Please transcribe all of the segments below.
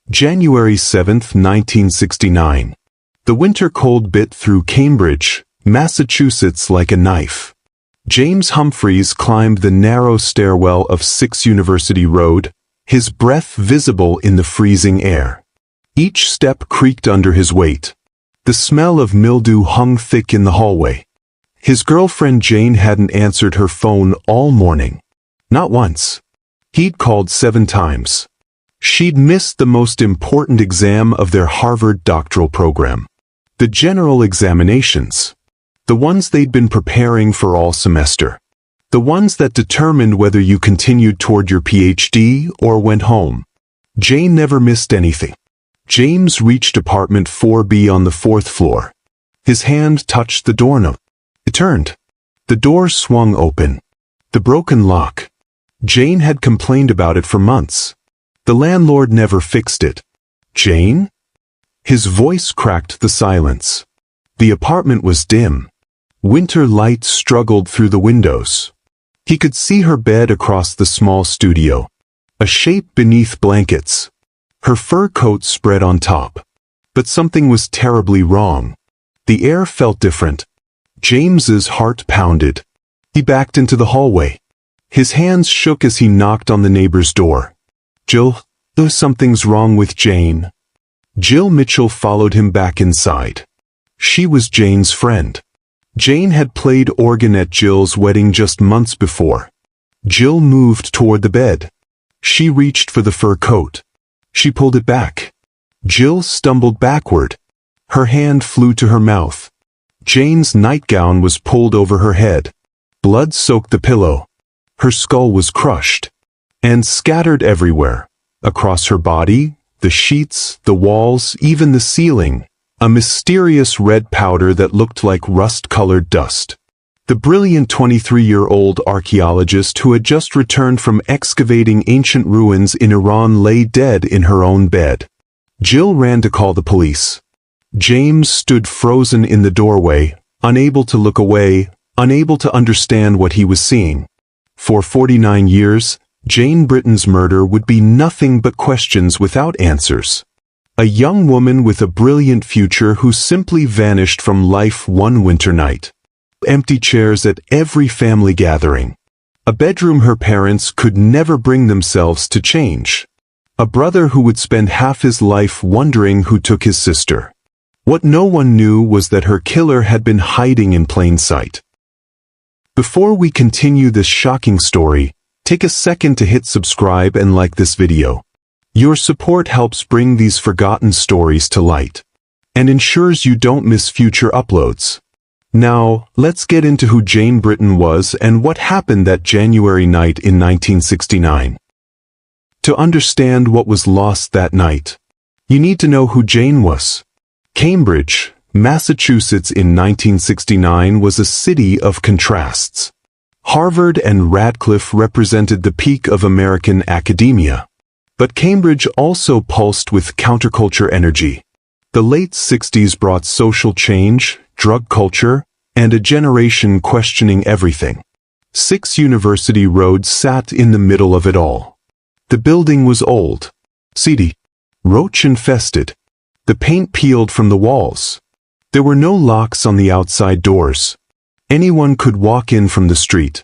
January 7, 1969. The winter cold bit through Cambridge, Massachusetts like a knife. James Humphreys climbed the narrow stairwell of 6 University Road, his breath visible in the freezing air. Each step creaked under his weight. The smell of mildew hung thick in the hallway. His girlfriend Jane hadn't answered her phone all morning. Not once. He'd called 7 times. She'd missed the most important exam of their Harvard doctoral program. The general examinations. The ones they'd been preparing for all semester. The ones that determined whether you continued toward your PhD or went home. Jane never missed anything. James reached apartment 4B on the 4th floor. His hand touched the doorknob. It turned. The door swung open. The broken lock. Jane had complained about it for months. The landlord never fixed it. Jane? His voice cracked the silence. The apartment was dim. Winter light struggled through the windows. He could see her bed across the small studio. A shape beneath blankets. Her fur coat spread on top. But something was terribly wrong. The air felt different. James's heart pounded. He backed into the hallway. His hands shook as he knocked on the neighbor's door. Jill, something's wrong with Jane. Jill Mitchell followed him back inside. She was Jane's friend. Jane had played organ at Jill's wedding just months before. Jill moved toward the bed. She reached for the fur coat. She pulled it back. Jill stumbled backward. Her hand flew to her mouth. Jane's nightgown was pulled over her head. Blood soaked the pillow. Her skull was crushed and scattered everywhere, across her body, the sheets, the walls, even the ceiling, a mysterious red powder that looked like rust-colored dust. The brilliant 23-year-old archaeologist who had just returned from excavating ancient ruins in Iran lay dead in her own bed. Jill ran to call the police. James stood frozen in the doorway, unable to look away, unable to understand what he was seeing. For 49 years, Jane Britton's murder would be nothing but questions without answers. A young woman with a brilliant future who simply vanished from life one winter night. Empty chairs at every family gathering. A bedroom her parents could never bring themselves to change. A brother who would spend half his life wondering who took his sister. What no one knew was that her killer had been hiding in plain sight. Before we continue this shocking story, take a second to hit subscribe and like this video. Your support helps bring these forgotten stories to light and ensures you don't miss future uploads. Now, let's get into who Jane Britton was and what happened that January night in 1969. To understand what was lost that night, you need to know who Jane was. Cambridge, Massachusetts in 1969 was a city of contrasts. Harvard and Radcliffe represented the peak of American academia. But Cambridge also pulsed with counterculture energy. The late 60s brought social change, drug culture, and a generation questioning everything. 6 University Road sat in the middle of it all. The building was old, seedy, roach-infested. The paint peeled from the walls. There were no locks on the outside doors. Anyone could walk in from the street.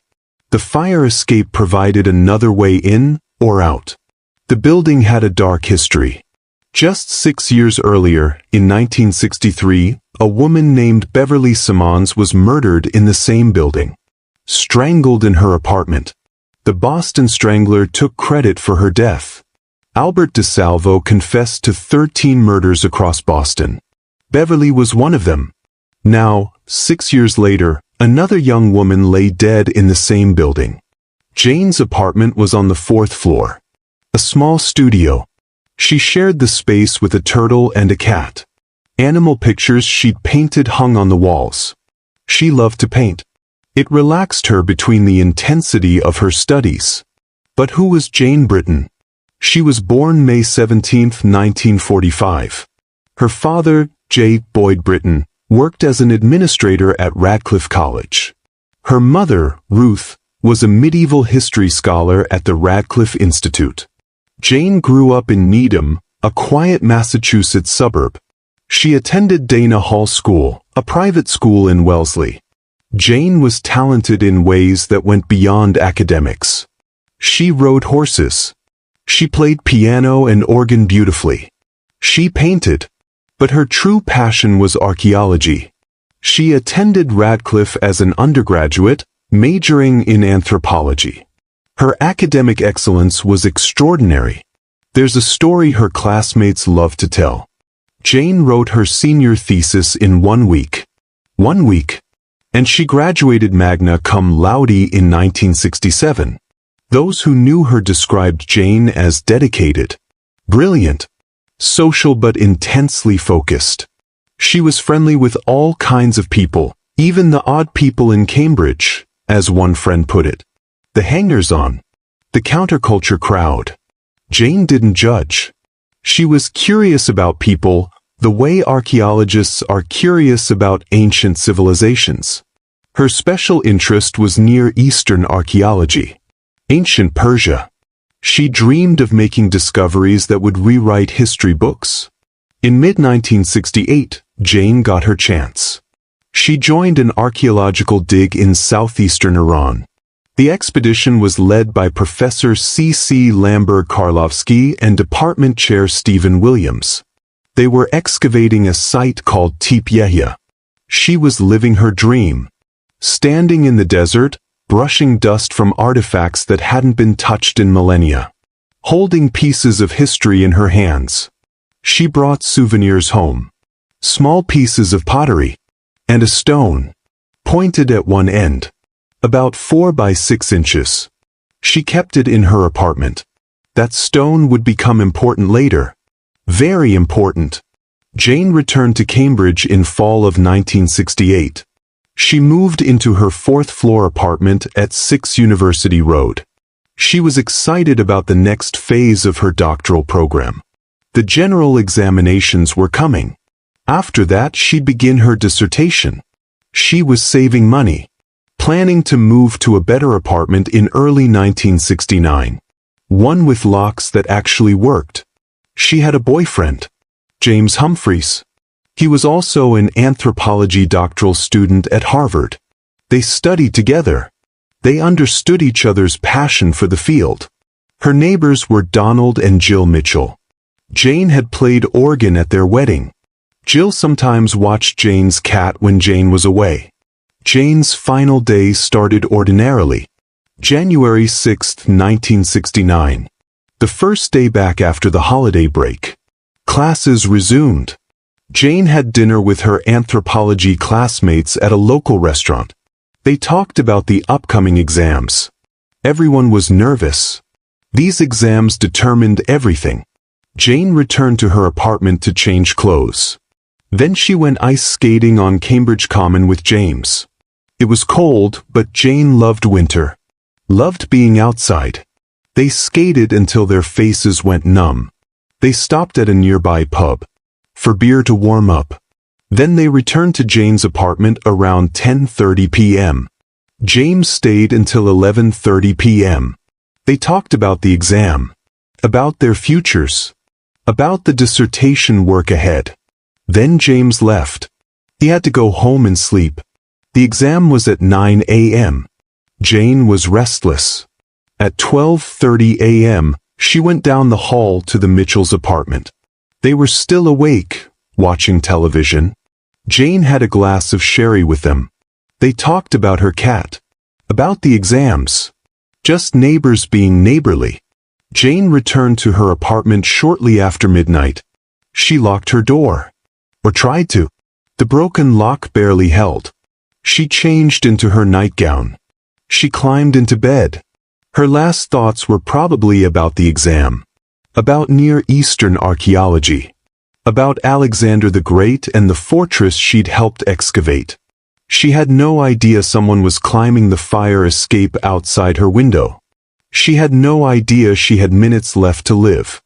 The fire escape provided another way in or out. The building had a dark history. Just 6 years earlier, in 1963, a woman named Beverly Simmons was murdered in the same building. Strangled in her apartment. The Boston Strangler took credit for her death. Albert DeSalvo confessed to 13 murders across Boston. Beverly was one of them. Now, 6 years later, another young woman lay dead in the same building. Jane's apartment was on the 4th floor. A small studio. She shared the space with a turtle and a cat. Animal pictures she'd painted hung on the walls. She loved to paint. It relaxed her between the intensity of her studies. But who was Jane Britton? She was born May 17, 1945. Her father, J. Boyd Britton, worked as an administrator at Radcliffe College. Her mother, Ruth, was a medieval history scholar at the Radcliffe Institute. Jane grew up in Needham, a quiet Massachusetts suburb. She attended Dana Hall School, a private school in Wellesley. Jane was talented in ways that went beyond academics. She rode horses. She played piano and organ beautifully. She painted. But her true passion was archaeology. She attended Radcliffe as an undergraduate, majoring in anthropology. Her academic excellence was extraordinary. There's a story her classmates love to tell. Jane wrote her senior thesis in 1 week. 1 week. And she graduated magna cum laude in 1967. Those who knew her described Jane as dedicated, brilliant, social but intensely focused. She was friendly with all kinds of people, even the odd people in Cambridge, as one friend put it. The hangers-on, the counterculture crowd. Jane didn't judge. She was curious about people, the way archaeologists are curious about ancient civilizations. Her special interest was Near Eastern archaeology, ancient Persia. She dreamed of making discoveries that would rewrite history books. In mid-1968, Jane got her chance. She joined an archaeological dig in southeastern Iran. The expedition was led by Professor C.C. Lamberg-Karlovsky and Department Chair Stephen Williams. They were excavating a site called Tepe Yehia. She was living her dream. Standing in the desert, brushing dust from artifacts that hadn't been touched in millennia. Holding pieces of history in her hands. She brought souvenirs home. Small pieces of pottery. And a stone. Pointed at one end. About 4 by 6 inches. She kept it in her apartment. That stone would become important later. Very important. Jane returned to Cambridge in fall of 1968. She moved into her 4th-floor apartment at 6 University Road. She was excited about the next phase of her doctoral program. The general examinations were coming. After that, she'd begin her dissertation. She was saving money. Planning to move to a better apartment in early 1969. One with locks that actually worked. She had a boyfriend, James Humphreys. He was also an anthropology doctoral student at Harvard. They studied together. They understood each other's passion for the field. Her neighbors were Donald and Jill Mitchell. Jane had played organ at their wedding. Jill sometimes watched Jane's cat when Jane was away. Jane's final day started ordinarily. January 6, 1969. The first day back after the holiday break. Classes resumed. Jane had dinner with her anthropology classmates at a local restaurant. They talked about the upcoming exams. Everyone was nervous. These exams determined everything. Jane returned to her apartment to change clothes. Then she went ice skating on Cambridge Common with James. It was cold, but Jane loved winter. Loved being outside. They skated until their faces went numb. They stopped at a nearby pub for beer to warm up. Then they returned to Jane's apartment around 10:30 p.m. James stayed until 11:30 p.m. They talked about the exam, about their futures, about the dissertation work ahead. Then James left. He had to go home and sleep. The exam was at 9 a.m. Jane was restless. At 12:30 a.m., she went down the hall to the Mitchells' apartment. They were still awake, watching television. Jane had a glass of sherry with them. They talked about her cat, about the exams, just neighbors being neighborly. Jane returned to her apartment shortly after midnight. She locked her door, or tried to. The broken lock barely held. She changed into her nightgown. She climbed into bed. Her last thoughts were probably about the exam, about Near Eastern archaeology, about Alexander the Great and the fortress she'd helped excavate. She had no idea someone was climbing the fire escape outside her window. She had no idea she had minutes left to live.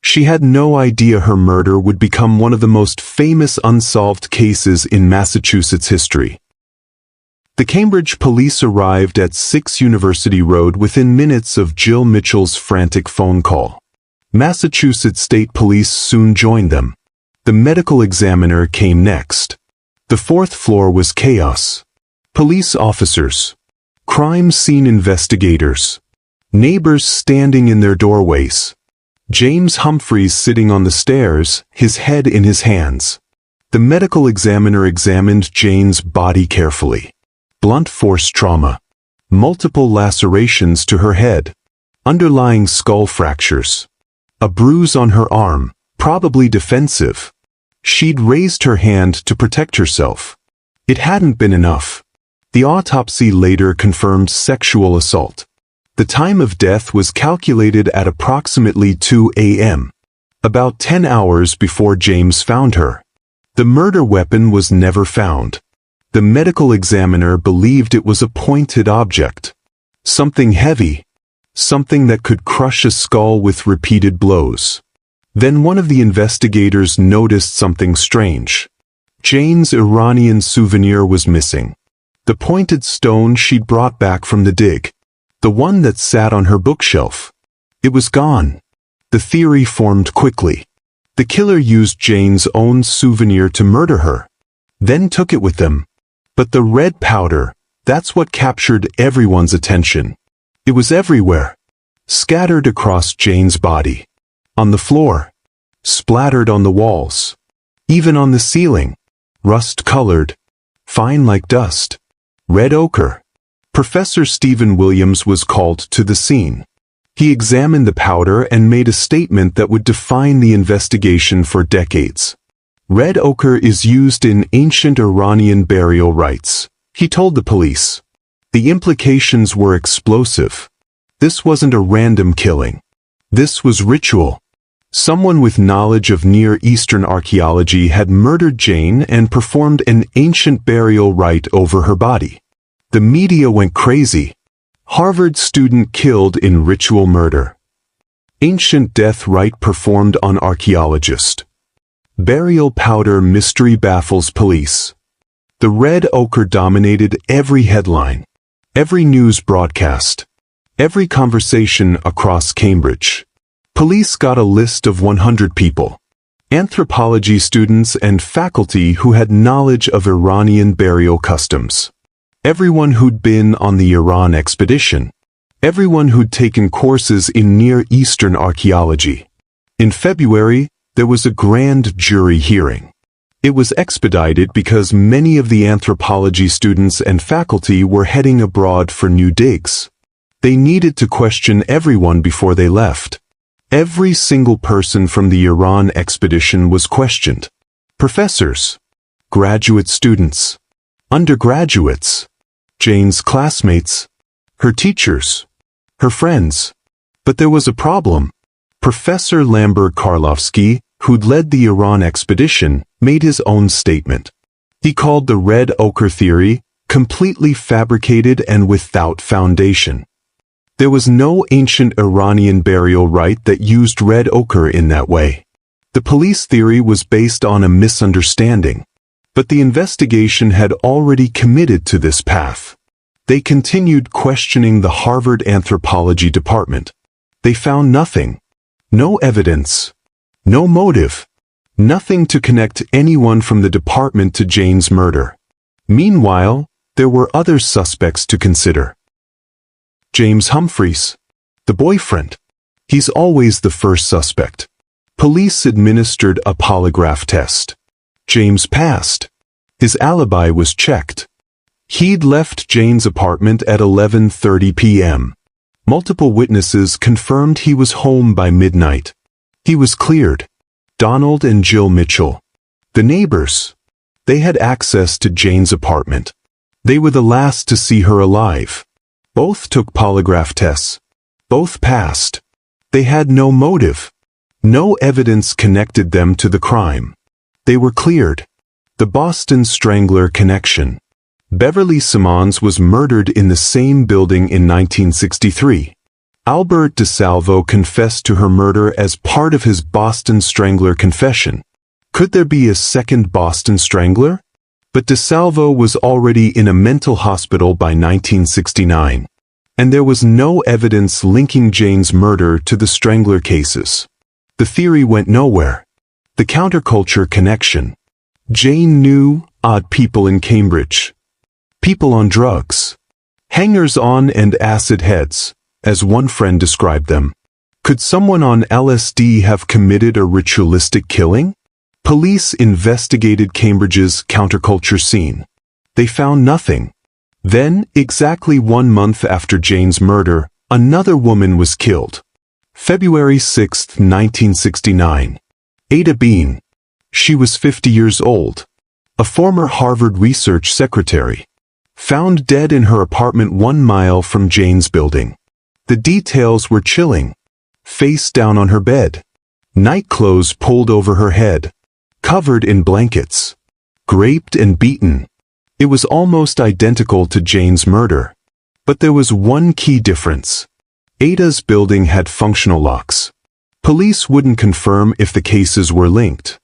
She had no idea her murder would become one of the most famous unsolved cases in Massachusetts history. The Cambridge police arrived at 6 University Road within minutes of Jill Mitchell's frantic phone call. Massachusetts State Police soon joined them. The medical examiner came next. The fourth floor was chaos. Police officers, crime scene investigators, neighbors standing in their doorways. James Humphreys sitting on the stairs, his head in his hands. The medical examiner examined Jane's body carefully. Blunt force trauma. Multiple lacerations to her head. Underlying skull fractures. A bruise on her arm, probably defensive. She'd raised her hand to protect herself. It hadn't been enough. The autopsy later confirmed sexual assault. The time of death was calculated at approximately 2 a.m., about 10 hours before James found her. The murder weapon was never found. The medical examiner believed it was a pointed object. Something heavy. Something that could crush a skull with repeated blows. Then one of the investigators noticed something strange. Jane's Iranian souvenir was missing. The pointed stone she'd brought back from the dig. The one that sat on her bookshelf. It was gone. The theory formed quickly. The killer used Jane's own souvenir to murder her. Then took it with them. But the red powder, that's what captured everyone's attention. It was everywhere. Scattered across Jane's body. On the floor. Splattered on the walls. Even on the ceiling. Rust-colored. Fine like dust. Red ochre. Professor Stephen Williams was called to the scene. He examined the powder and made a statement that would define the investigation for decades. Red ochre is used in ancient Iranian burial rites, he told the police. The implications were explosive. This wasn't a random killing. This was ritual. Someone with knowledge of Near Eastern archaeology had murdered Jane and performed an ancient burial rite over her body. The media went crazy. Harvard student killed in ritual murder. Ancient death rite performed on archaeologist. Burial powder mystery baffles police. The red ochre dominated every headline, every news broadcast, every conversation across Cambridge. Police got a list of 100 people. Anthropology students and faculty who had knowledge of Iranian burial customs. Everyone who'd been on the Iran expedition. Everyone who'd taken courses in Near Eastern archaeology. In February, there was a grand jury hearing. It was expedited because many of the anthropology students and faculty were heading abroad for new digs. They needed to question everyone before they left. Every single person from the Iran expedition was questioned. Professors, graduate students, undergraduates, Jane's classmates, her teachers, her friends. But there was a problem. Professor Lambert Karlovsky, who'd led the Iran expedition, made his own statement. He called the red ochre theory completely fabricated and without foundation. There was no ancient Iranian burial rite that used red ochre in that way. The police theory was based on a misunderstanding. But the investigation had already committed to this path. They continued questioning the Harvard Anthropology Department. They found nothing. No evidence. No motive. Nothing to connect anyone from the department to Jane's murder. Meanwhile, there were other suspects to consider. James Humphreys, the boyfriend. He's always the first suspect. Police administered a polygraph test. James passed. His alibi was checked. He'd left Jane's apartment at 11:30 p.m. Multiple witnesses confirmed he was home by midnight. He was cleared. Donald and Jill Mitchell. The neighbors. They had access to Jane's apartment. They were the last to see her alive. Both took polygraph tests. Both passed. They had no motive. No evidence connected them to the crime. They were cleared. The Boston Strangler connection. Beverly Simmons was murdered in the same building in 1963. Albert DeSalvo confessed to her murder as part of his Boston Strangler confession. Could there be a second Boston Strangler? But DeSalvo was already in a mental hospital by 1969. And there was no evidence linking Jane's murder to the Strangler cases. The theory went nowhere. The counterculture connection. Jane knew odd people in Cambridge. People on drugs. Hangers-on and acid heads, as one friend described them. Could someone on LSD have committed a ritualistic killing? Police investigated Cambridge's counterculture scene. They found nothing. Then, exactly 1 month after Jane's murder, another woman was killed. February 6, 1969. Ada Bean. She was 50 years old. A former Harvard research secretary. Found dead in her apartment 1 mile from Jane's building. The details were chilling. Face down on her bed. Nightclothes pulled over her head. Covered in blankets. Raped and beaten. It was almost identical to Jane's murder. But there was one key difference. Ada's building had functional locks. Police wouldn't confirm if the cases were linked.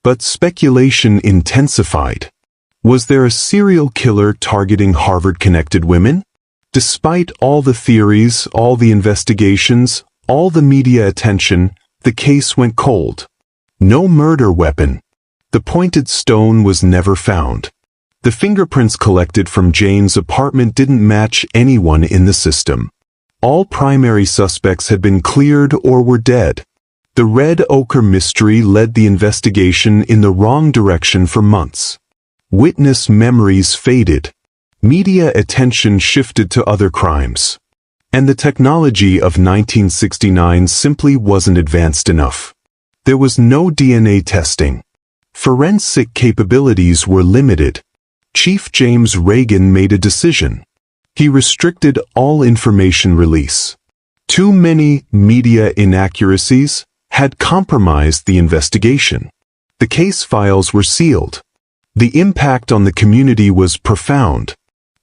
But speculation intensified. Was there a serial killer targeting Harvard-connected women? Despite all the theories, all the investigations, all the media attention, the case went cold. No murder weapon. The pointed stone was never found. The fingerprints collected from Jane's apartment didn't match anyone in the system. All primary suspects had been cleared or were dead. The red ochre mystery led the investigation in the wrong direction for months. Witness memories faded. Media attention shifted to other crimes. And the technology of 1969 simply wasn't advanced enough. There was no DNA testing. Forensic capabilities were limited. Chief James Reagan made a decision. He restricted all information release. Too many media inaccuracies had compromised the investigation. The case files were sealed. The impact on the community was profound.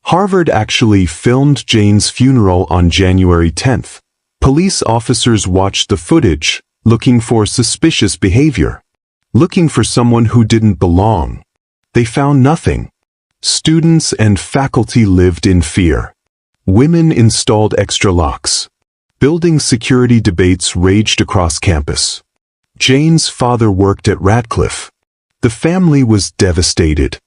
Harvard actually filmed Jane's funeral on January 10th. Police officers watched the footage, looking for suspicious behavior. Looking for someone who didn't belong. They found nothing. Students and faculty lived in fear. Women installed extra locks. Building security debates raged across campus. Jane's father worked at Radcliffe. The family was devastated.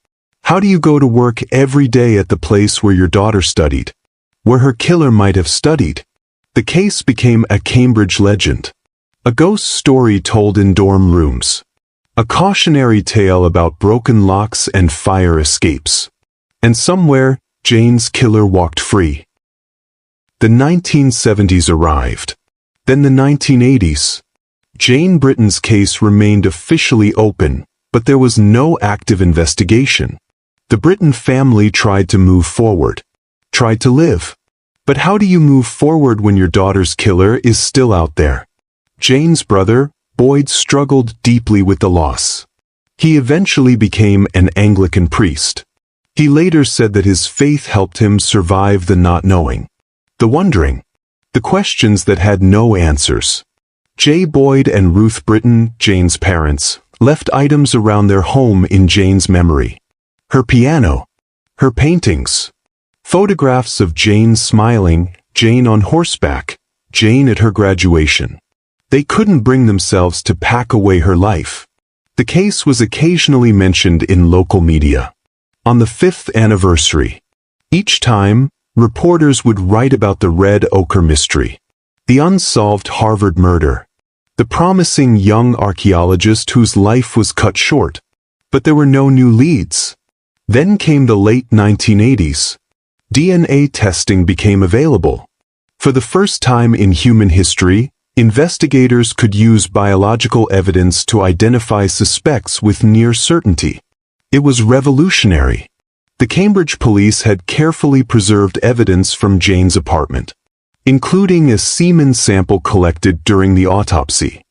How do you go to work every day at the place where your daughter studied? Where her killer might have studied? The case became a Cambridge legend. A ghost story told in dorm rooms. A cautionary tale about broken locks and fire escapes. And somewhere, Jane's killer walked free. The 1970s arrived. Then the 1980s. Jane Britton's case remained officially open, but there was no active investigation. The Britton family tried to move forward. Tried to live. But how do you move forward when your daughter's killer is still out there? Jane's brother, Boyd, struggled deeply with the loss. He eventually became an Anglican priest. He later said that his faith helped him survive the not knowing. The wondering. The questions that had no answers. J. Boyd and Ruth Britton, Jane's parents, left items around their home in Jane's memory. Her piano. Her paintings. Photographs of Jane smiling, Jane on horseback, Jane at her graduation. They couldn't bring themselves to pack away her life. The case was occasionally mentioned in local media. On the 5th anniversary. Each time, reporters would write about the red ochre mystery. The unsolved Harvard murder. The promising young archaeologist whose life was cut short. But there were no new leads. Then came the late 1980s. DNA testing became available. For the first time in human history, investigators could use biological evidence to identify suspects with near certainty. It was revolutionary. The Cambridge police had carefully preserved evidence from Jane's apartment, including a semen sample collected during the autopsy.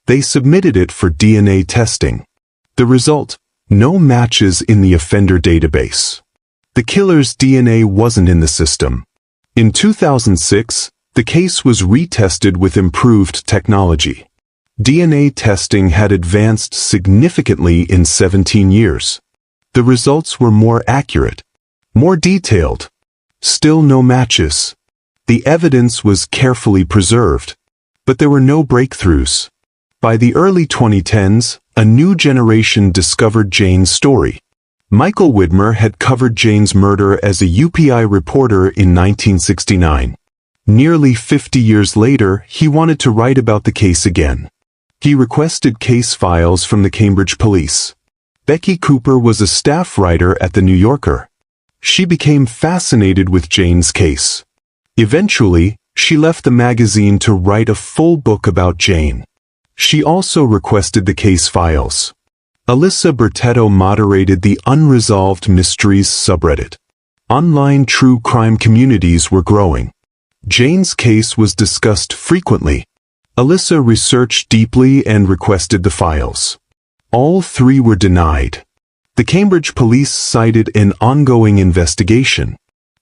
They submitted it for DNA testing. The result? No matches in the offender database. The killer's DNA wasn't in the system. In 2006, the case was retested with improved technology. DNA testing had advanced significantly in 17 years. The results were more accurate, more detailed. Still no matches. The evidence was carefully preserved, but there were no breakthroughs. By the early 2010s, a new generation discovered Jane's story. Michael Widmer had covered Jane's murder as a UPI reporter in 1969. Nearly 50 years later, he wanted to write about the case again. He requested case files from the Cambridge police. Becky Cooper was a staff writer at The New Yorker. She became fascinated with Jane's case. Eventually, she left the magazine to write a full book about Jane. She also requested the case files. Alyssa Bertetto moderated the Unresolved Mysteries subreddit. Online true crime communities were growing. Jane's case was discussed frequently. Alyssa researched deeply and requested the files. All three were denied. The Cambridge police cited an ongoing investigation.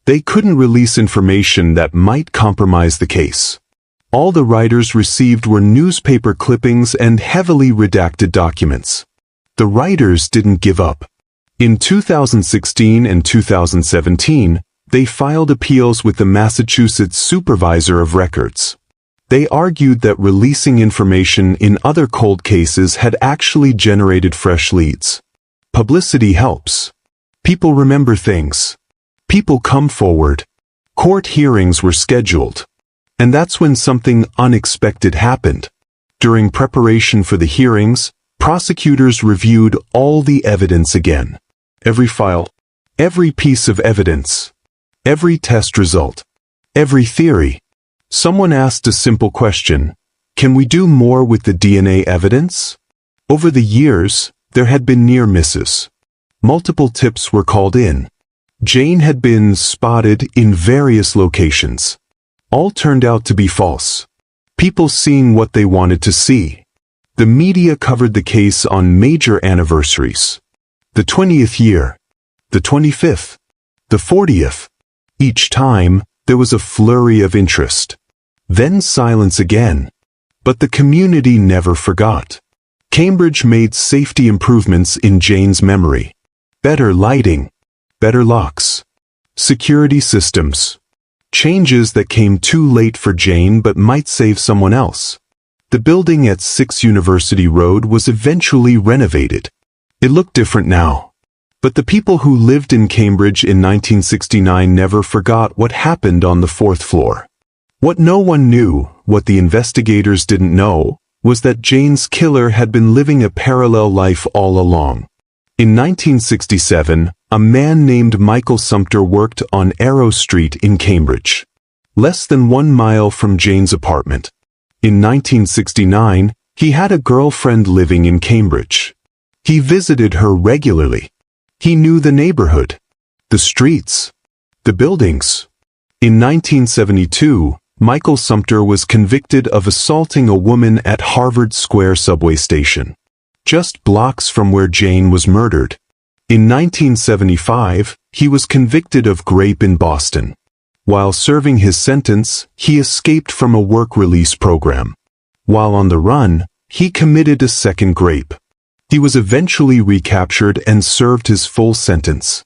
They couldn't release information that might compromise the case. All the writers received were newspaper clippings and heavily redacted documents. The writers didn't give up. In 2016 and 2017, they filed appeals with the Massachusetts Supervisor of Records. They argued that releasing information in other cold cases had actually generated fresh leads. Publicity helps. People remember things. People come forward. Court hearings were scheduled. And that's when something unexpected happened. During preparation for the hearings, prosecutors reviewed all the evidence again. Every file, every piece of evidence, every test result, every theory. Someone asked a simple question: can we do more with the DNA evidence? Over the years, there had been near misses. Multiple tips were called in. Jane had been spotted in various locations. All turned out to be false. People seeing what they wanted to see. The media covered the case on major anniversaries. The 20th year, the 25th, the 40th. Each time, there was a flurry of interest. Then silence again. But the community never forgot. Cambridge made safety improvements in Jane's memory. Better lighting. Better locks. Security systems. Changes that came too late for Jane but might save someone else. The building at 6 University Road was eventually renovated. It looked different now. But the people who lived in Cambridge in 1969 never forgot what happened on the 4th floor. What no one knew, what the investigators didn't know, was that Jane's killer had been living a parallel life all along. In 1967, a man named Michael Sumter worked on Arrow Street in Cambridge, less than 1 mile from Jane's apartment. In 1969, he had a girlfriend living in Cambridge. He visited her regularly. He knew the neighborhood, the streets, the buildings. In 1972, Michael Sumter was convicted of assaulting a woman at Harvard Square subway station, just blocks from where Jane was murdered. In 1975, he was convicted of rape in Boston. While serving his sentence, he escaped from a work release program. While on the run, he committed a second rape. He was eventually recaptured and served his full sentence.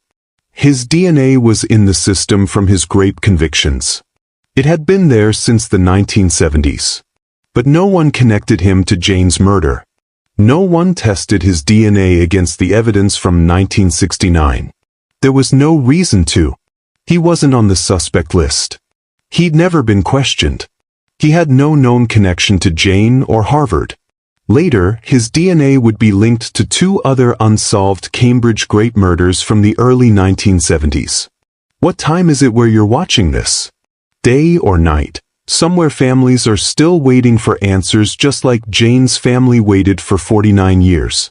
His DNA was in the system from his rape convictions. It had been there since the 1970s. But no one connected him to Jane's murder. No one tested his DNA against the evidence from 1969. There was no reason to. He wasn't on the suspect list. He'd never been questioned. He had no known connection to Jane or Harvard. Later, his DNA would be linked to 2 other unsolved Cambridge rape murders from the early 1970s. What time is it where you're watching this? Day or night? Somewhere families are still waiting for answers, just like Jane's family waited for 49 years.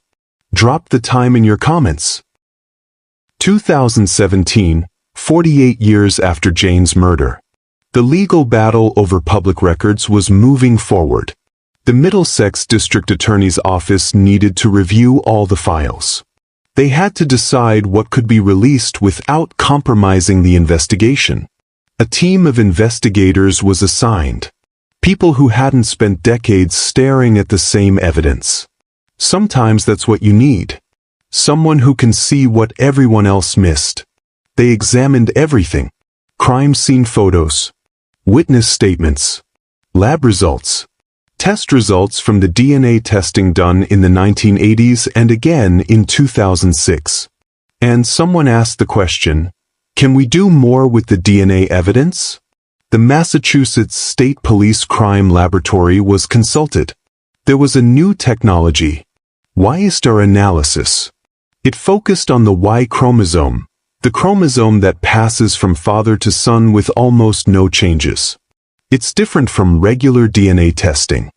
Drop the time in your comments. 2017, 48 years after Jane's murder. The legal battle over public records was moving forward. The Middlesex District Attorney's Office needed to review all the files. They had to decide what could be released without compromising the investigation. A team of investigators was assigned. People who hadn't spent decades staring at the same evidence. Sometimes that's what you need. Someone who can see what everyone else missed. They examined everything. Crime scene photos, witness statements, lab results, Test results from the DNA testing done in the 1980s and again in 2006. And someone asked the question, can we do more with the DNA evidence? The Massachusetts State Police Crime Laboratory was consulted. There was a new technology, Y-STR analysis. It focused on the Y chromosome, the chromosome that passes from father to son with almost no changes. It's different from regular DNA testing.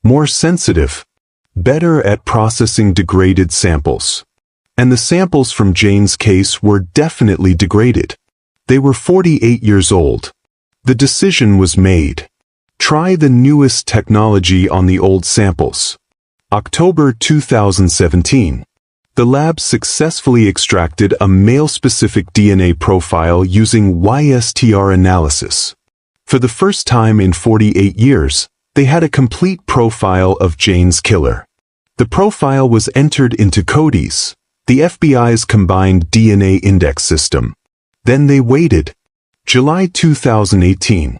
More sensitive, better at processing degraded samples. And the samples from Jane's case were definitely degraded. They were 48 years old. The decision was made. Try the newest technology on the old samples. October 2017. The lab successfully extracted a male-specific DNA profile using Y-STR analysis. For the first time in 48 years, they had a complete profile of Jane's killer. The profile was entered into CODIS, the FBI's combined DNA index system. Then they waited. July 2018.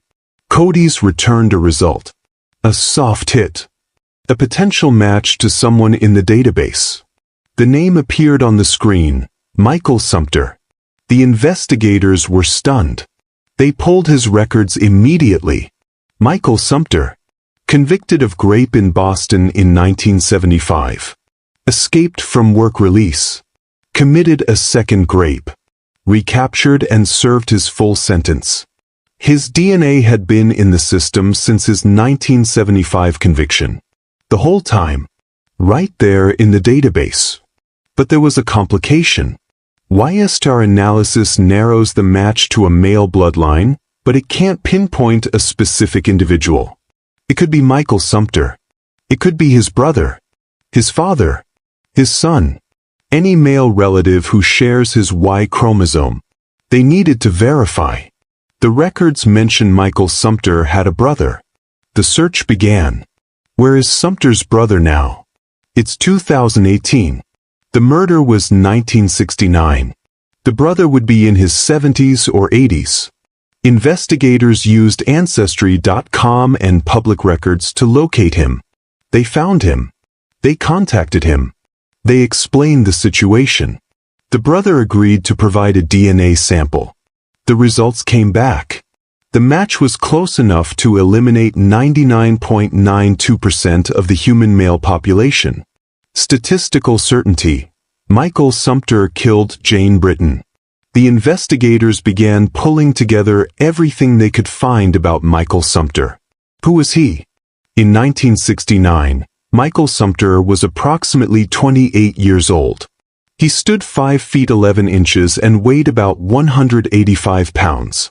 CODIS returned a result. A soft hit. A potential match to someone in the database. The name appeared on the screen, Michael Sumpter. The investigators were stunned. They pulled his records immediately. Michael Sumpter, convicted of rape in Boston in 1975. Escaped from work release. Committed a second rape. Recaptured and served his full sentence. His DNA had been in the system since his 1975 conviction. The whole time. Right there in the database. But there was a complication. Y-STR analysis narrows the match to a male bloodline, but it can't pinpoint a specific individual. It could be Michael Sumpter. It could be his brother, his father, his son, any male relative who shares his Y chromosome. They needed to verify. The records mention Michael Sumpter had a brother. The search began. Where is Sumpter's brother now? It's 2018. The murder was 1969. The brother would be in his 70s or 80s. Investigators used Ancestry.com and public records to locate him. They found him. They contacted him. They explained the situation. The brother agreed to provide a DNA sample. The results came back. The match was close enough to eliminate 99.92% of the human male population. Statistical certainty. Michael Sumpter killed Jane Britton. The investigators began pulling together everything they could find about Michael Sumpter. Who was he? In 1969, Michael Sumpter was approximately 28 years old. He stood 5 feet 11 inches and weighed about 185 pounds.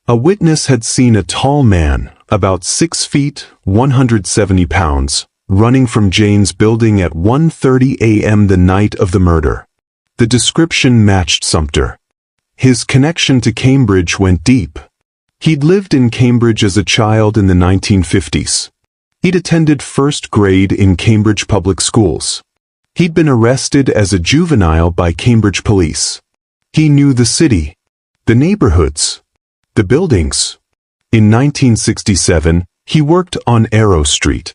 A witness had seen a tall man, about 6 feet, 170 pounds, running from Jane's building at 1:30 a.m. the night of the murder. The description matched Sumpter. His connection to Cambridge went deep. He'd lived in Cambridge as a child in the 1950s. He'd attended first grade in Cambridge public schools. He'd been arrested as a juvenile by Cambridge police. He knew the city, the neighborhoods, the buildings. In 1967, he worked on Arrow Street,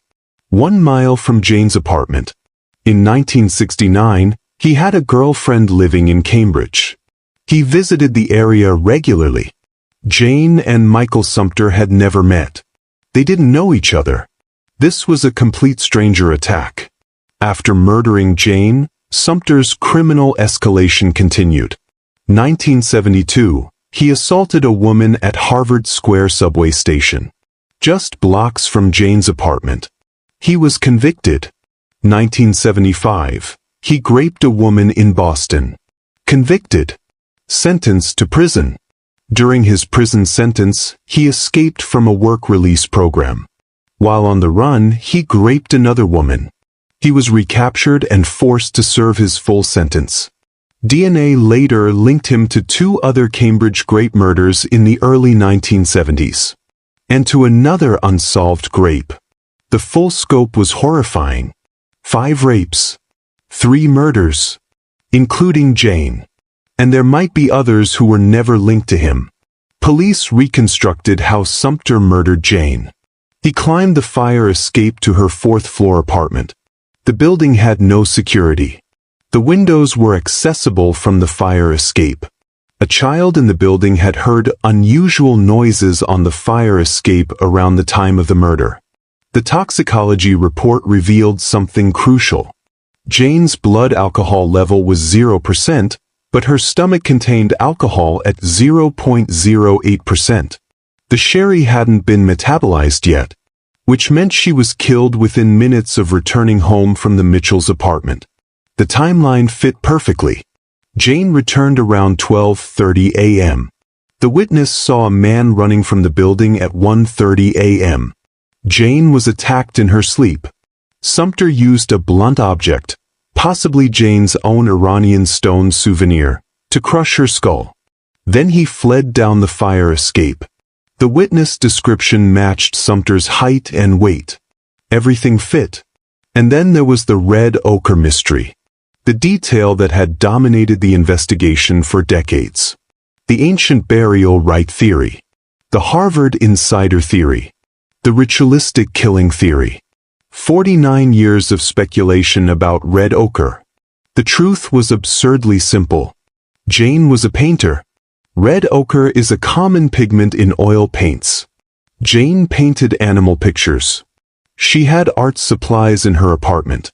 1 mile from Jane's apartment. In 1969, he had a girlfriend living in Cambridge. He visited the area regularly. Jane and Michael Sumpter had never met. They didn't know each other. This was a complete stranger attack. After murdering Jane, Sumpter's criminal escalation continued. 1972, he assaulted a woman at Harvard Square subway station, just blocks from Jane's apartment. He was convicted. 1975, he raped a woman in Boston. Convicted. Sentenced to prison. During his prison sentence, he escaped from a work release program. While on the run, he raped another woman. He was recaptured and forced to serve his full sentence. DNA later linked him to 2 other Cambridge rape murders in the early 1970s. And to another unsolved rape. The full scope was horrifying. 5 rapes. 3 murders. Including Jane. And there might be others who were never linked to him. Police reconstructed how Sumpter murdered Jane. He climbed the fire escape to her fourth-floor apartment. The building had no security. The windows were accessible from the fire escape. A child in the building had heard unusual noises on the fire escape around the time of the murder. The toxicology report revealed something crucial. Jane's blood alcohol level was 0%, but her stomach contained alcohol at 0.08%. The sherry hadn't been metabolized yet, which meant she was killed within minutes of returning home from the Mitchells' apartment. The timeline fit perfectly. Jane returned around 12:30 a.m. The witness saw a man running from the building at 1:30 a.m. Jane was attacked in her sleep. Sumter used a blunt object, possibly Jane's own Iranian stone souvenir, to crush her skull. Then he fled down the fire escape. The witness description matched Sumter's height and weight. Everything fit. And then there was the red ochre mystery. The detail that had dominated the investigation for decades. The ancient burial rite theory. The Harvard insider theory. The ritualistic killing theory. 49 years of speculation about red ochre. The truth was absurdly simple. Jane was a painter. Red ochre is a common pigment in oil paints. Jane painted animal pictures. She had art supplies in her apartment.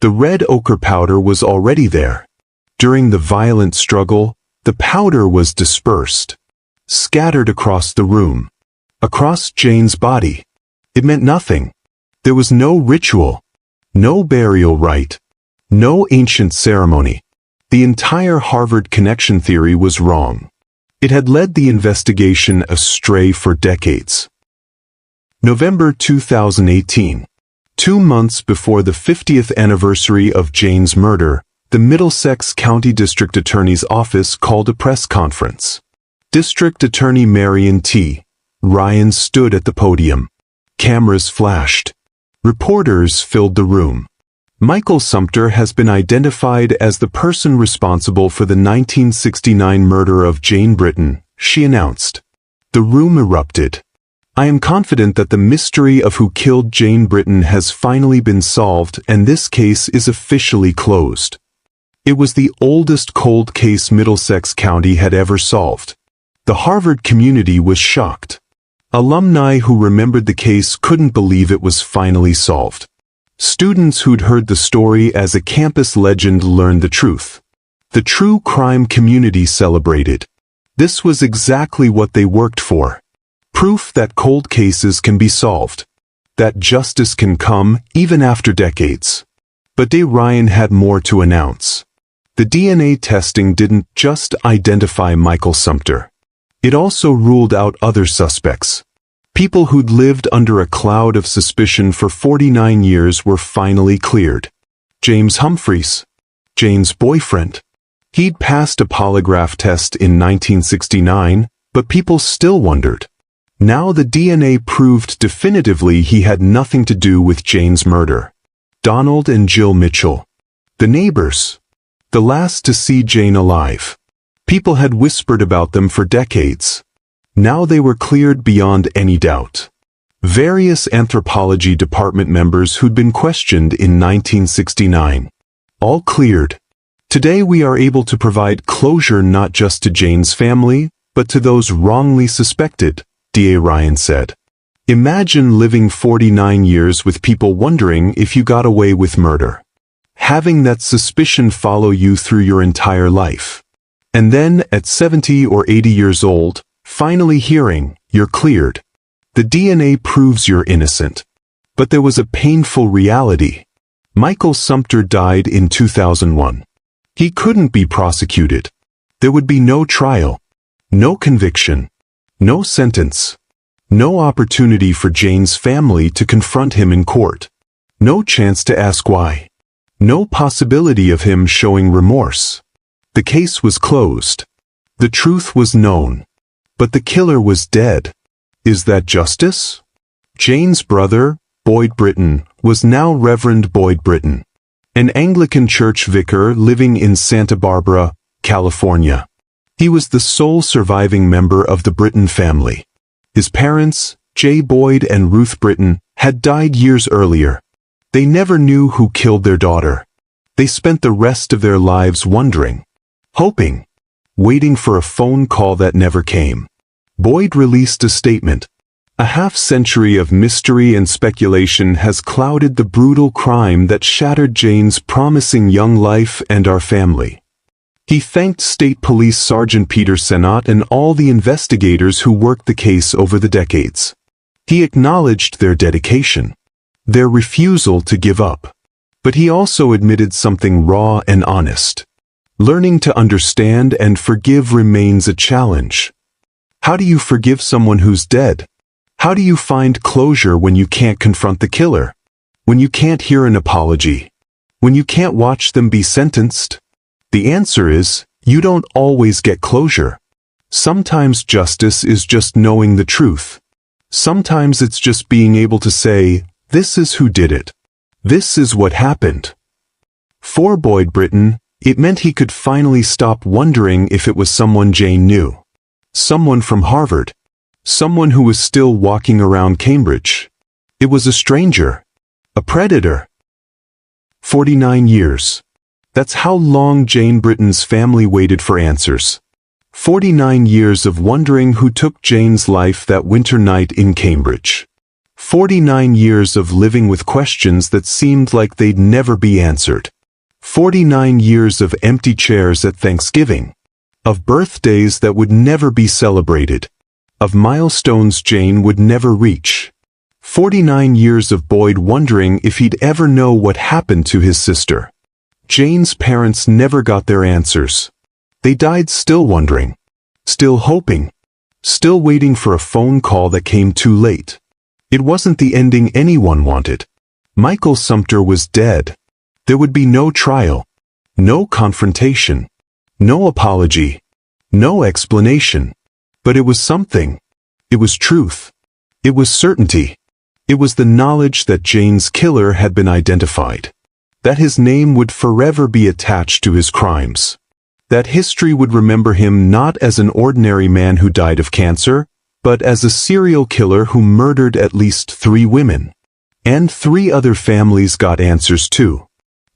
The red ochre powder was already there. During the violent struggle, the powder was dispersed, scattered across the room, across Jane's body. It meant nothing. There was no ritual, no burial rite, no ancient ceremony. The entire Harvard connection theory was wrong. It had led the investigation astray for decades. November 2018. 2 months before the 50th anniversary of Jane's murder, the Middlesex County District Attorney's Office called a press conference. District Attorney Marion T. Ryan stood at the podium. Cameras flashed. Reporters filled the room. Michael Sumter has been identified as the person responsible for the 1969 murder of Jane Britton, she announced. The room erupted. I am confident that the mystery of who killed Jane Britton has finally been solved and this case is officially closed. It was the oldest cold case Middlesex County had ever solved. The Harvard community was shocked. Alumni who remembered the case couldn't believe it was finally solved. Students who'd heard the story as a campus legend learned the truth. The true crime community celebrated. This was exactly what they worked for. Proof that cold cases can be solved. That justice can come even after decades. But Ryan had more to announce. The DNA testing didn't just identify Michael Sumter. It also ruled out other suspects. People who'd lived under a cloud of suspicion for 49 years were finally cleared. James Humphreys, Jane's boyfriend. He'd passed a polygraph test in 1969, but people still wondered. Now the DNA proved definitively he had nothing to do with Jane's murder. Donald and Jill Mitchell. The neighbors. The last to see Jane alive. People had whispered about them for decades. Now they were cleared beyond any doubt. Various anthropology department members who'd been questioned in 1969. All cleared. Today we are able to provide closure not just to Jane's family, but to those wrongly suspected, D.A. Ryan said. Imagine living 49 years with people wondering if you got away with murder. Having that suspicion follow you through your entire life. And then, at 70 or 80 years old, finally hearing, you're cleared. The DNA proves you're innocent. But there was a painful reality. Michael Sumter died in 2001. He couldn't be prosecuted. There would be no trial, no conviction, no sentence, no opportunity for Jane's family to confront him in court, no chance to ask why, no possibility of him showing remorse. The case was closed. The truth was known. But the killer was dead. Is that justice? Jane's brother, Boyd Britton, was now Reverend Boyd Britton, an Anglican church vicar living in Santa Barbara, California. He was the sole surviving member of the Britton family. His parents, J. Boyd and Ruth Britton, had died years earlier. They never knew who killed their daughter. They spent the rest of their lives wondering, hoping, waiting for a phone call that never came. Boyd released a statement. A half-century of mystery and speculation has clouded the brutal crime that shattered Jane's promising young life and our family. He thanked State Police Sergeant Peter Senat and all the investigators who worked the case over the decades. He acknowledged their dedication, their refusal to give up. But he also admitted something raw and honest. Learning to understand and forgive remains a challenge. How do you forgive someone who's dead? How do you find closure when you can't confront the killer? When you can't hear an apology? When you can't watch them be sentenced? The answer is, you don't always get closure. Sometimes justice is just knowing the truth. Sometimes it's just being able to say, this is who did it. This is what happened. For Boyd Britton, it meant he could finally stop wondering if it was someone Jane knew. Someone from Harvard. Someone who was still walking around Cambridge. It was a stranger. A predator. 49 years. That's how long Jane Britton's family waited for answers. 49 years of wondering who took Jane's life that winter night in Cambridge. 49 years of living with questions that seemed like they'd never be answered. 49 years of empty chairs at Thanksgiving. Of birthdays that would never be celebrated. Of milestones Jane would never reach. 49 years of Boyd wondering if he'd ever know what happened to his sister. Jane's parents never got their answers. They died still wondering, still hoping, still waiting for a phone call that came too late. It wasn't the ending anyone wanted. Michael Sumter was dead. There would be no trial, no confrontation, no apology, no explanation. But it was something. It was truth. It was certainty. It was the knowledge that Jane's killer had been identified. That his name would forever be attached to his crimes. That history would remember him not as an ordinary man who died of cancer, but as a serial killer who murdered at least 3 women. And 3 other families got answers too.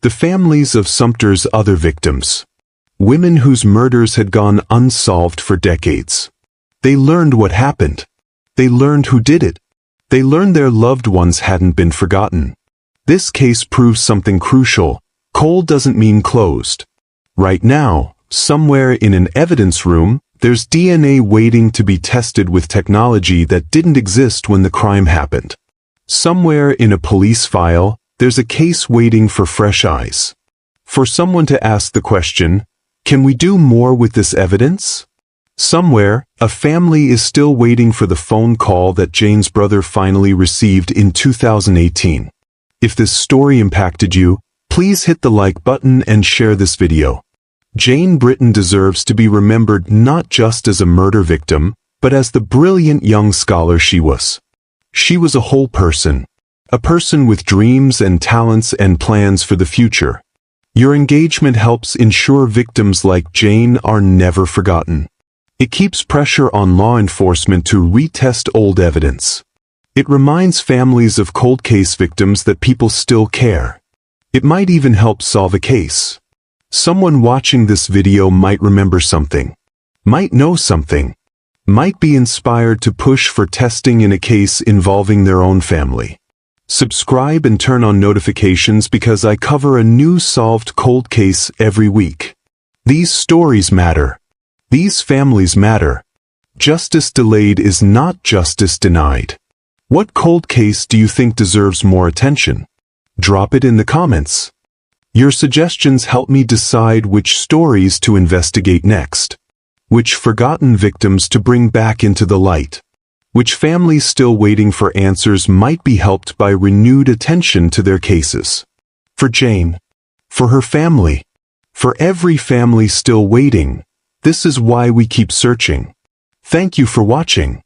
The families of Sumter's other victims. Women whose murders had gone unsolved for decades. They learned what happened. They learned who did it. They learned their loved ones hadn't been forgotten. This case proves something crucial. Cold doesn't mean closed. Right now, somewhere in an evidence room, there's DNA waiting to be tested with technology that didn't exist when the crime happened. Somewhere in a police file, there's a case waiting for fresh eyes. For someone to ask the question, can we do more with this evidence? Somewhere, a family is still waiting for the phone call that Jane's brother finally received in 2018. If this story impacted you, please hit the like button and share this video. Jane Britton deserves to be remembered not just as a murder victim, but as the brilliant young scholar she was. She was a whole person. A person with dreams and talents and plans for the future. Your engagement helps ensure victims like Jane are never forgotten. It keeps pressure on law enforcement to retest old evidence. It reminds families of cold case victims that people still care. It might even help solve a case. Someone watching this video might remember something, might know something, might be inspired to push for testing in a case involving their own family. Subscribe and turn on notifications because I cover a new solved cold case every week. These stories matter. These families matter. Justice delayed is not justice denied. What cold case do you think deserves more attention? Drop it in the comments. Your suggestions help me decide which stories to investigate next, which forgotten victims to bring back into the light, which families still waiting for answers might be helped by renewed attention to their cases. For Jane, for her family, for every family still waiting, this is why we keep searching. Thank you for watching.